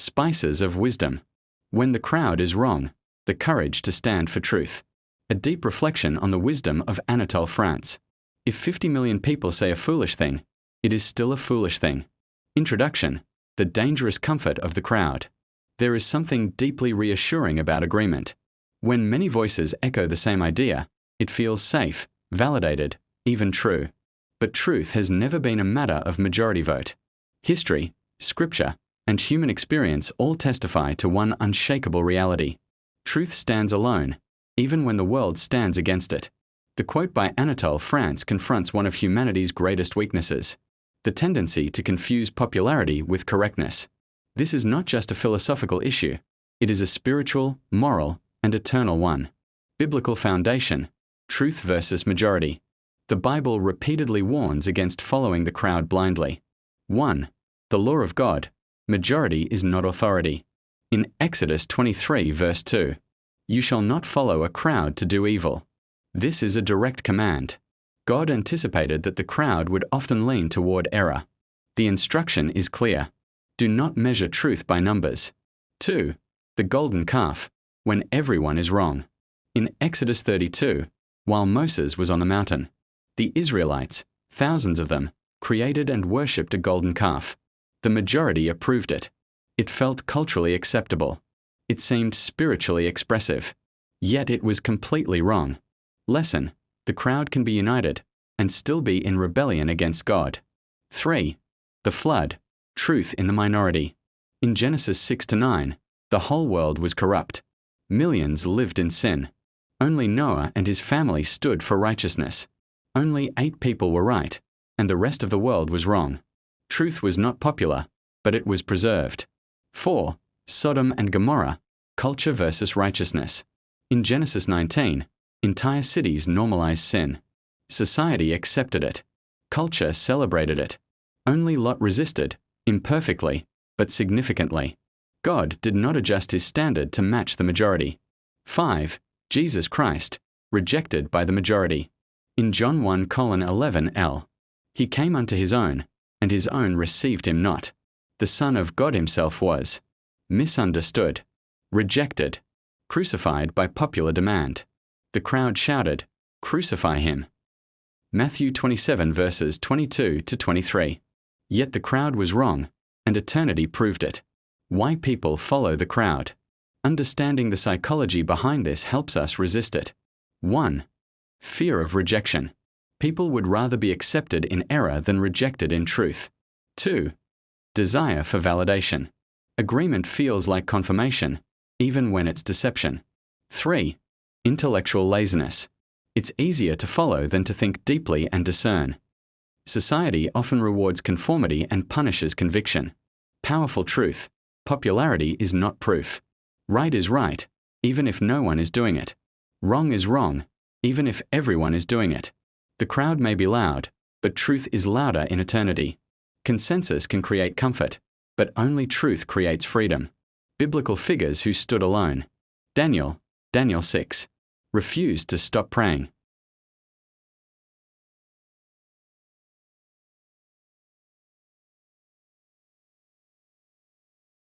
Spices of wisdom. When the crowd is wrong, the courage to stand for truth. A deep reflection on the wisdom of Anatole France. If 50 million people say a foolish thing, it is still a foolish thing. Introduction. The dangerous comfort of the crowd. There is something deeply reassuring about agreement. When many voices echo the same idea, it feels safe, validated, even true. But truth has never been a matter of majority vote. History, scripture, and human experience all testify to one unshakable reality. Truth stands alone, even when the world stands against it. The quote by Anatole France confronts one of humanity's greatest weaknesses: the tendency to confuse popularity with correctness. This is not just a philosophical issue, it is a spiritual, moral, and eternal one. Biblical foundation: truth versus majority. The Bible repeatedly warns against following the crowd blindly. 1. The law of God: majority is not authority. In Exodus 23 verse 2, "You shall not follow a crowd to do evil." This is a direct command. God anticipated that the crowd would often lean toward error. The instruction is clear: do not measure truth by numbers. 2. The golden calf: when everyone is wrong. In Exodus 32, while Moses was on the mountain, the Israelites, thousands of them, created and worshipped a golden calf. The majority approved it. It felt culturally acceptable. It seemed spiritually expressive. Yet it was completely wrong. Lesson: the crowd can be united and still be in rebellion against God. 3. The flood: truth in the minority. In Genesis 6-9, the whole world was corrupt. Millions lived in sin. Only Noah and his family stood for righteousness. Only 8 people were right, and the rest of the world was wrong. Truth was not popular, but it was preserved. 4. Sodom and Gomorrah: culture versus righteousness. In Genesis 19, entire cities normalized sin. Society accepted it. Culture celebrated it. Only Lot resisted, imperfectly, but significantly. God did not adjust his standard to match the majority. 5. Jesus Christ: rejected by the majority. In John 1:11l, "He came unto his own, and his own received him not." The Son of God himself was misunderstood, rejected, crucified by popular demand. The crowd shouted, "Crucify him." Matthew 27 verses 22-23. Yet the crowd was wrong, and eternity proved it. Why people follow the crowd. Understanding the psychology behind this helps us resist it. 1. Fear of rejection. People would rather be accepted in error than rejected in truth. 2. Desire for validation. Agreement feels like confirmation, even when it's deception. 3. Intellectual laziness. It's easier to follow than to think deeply and discern. Society often rewards conformity and punishes conviction. Powerful truth: popularity is not proof. Right is right, even if no one is doing it. Wrong is wrong, even if everyone is doing it. The crowd may be loud, but truth is louder in eternity. Consensus can create comfort, but only truth creates freedom. Biblical figures who stood alone. Daniel 6, refused to stop praying.